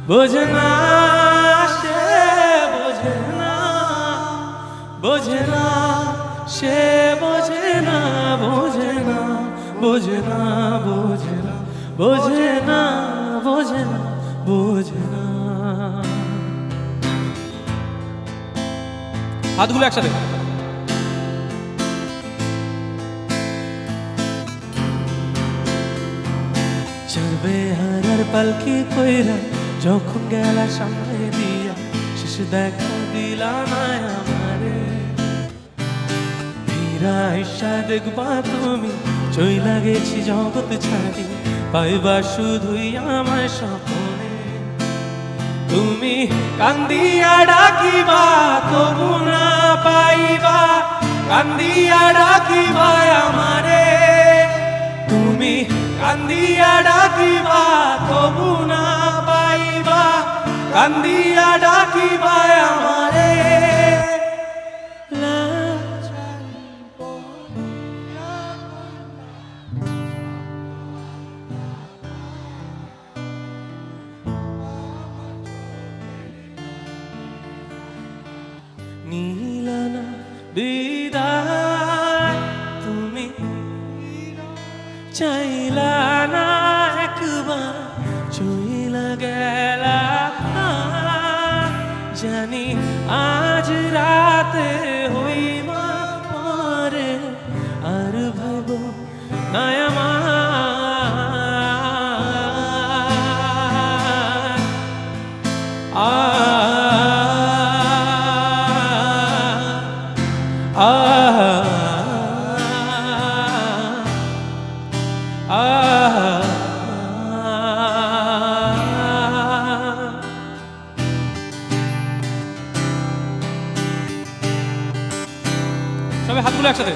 বোঝে না সে বোঝে না, বোঝে না সে বোঝে না, বোঝে না, বোঝে না, বোঝে না, বোঝে না, বোঝে না, বোঝে না। হাতগুলো একসাথে। চলবে হারার পালকি কইরা যখন গেলা সামনে দিয়া, শেষ দেখা দিলা না আমারে। ফিরা আইসা দেখবা তুমি চইলা গেছি জগৎ ছাড়ি, পাইবা শুধুই আমার স্বপ্নে। তুমি কান্দিয়া ডাকিবা তবু না পাইবা, কান্দিয়া ডাকিবা আমারে। তুমি কান্দিয়া ডাকিবা তবু না পাইবা, কান্দিয়া ডাকিবা আমারে। নীলানা বিদায় তুমি চাইলা না একবার, চইলা গেলা জানি আজ রাতে হইবা পরে, আর ভাইব না আমার। সবাই হাতগুলো একসাথে।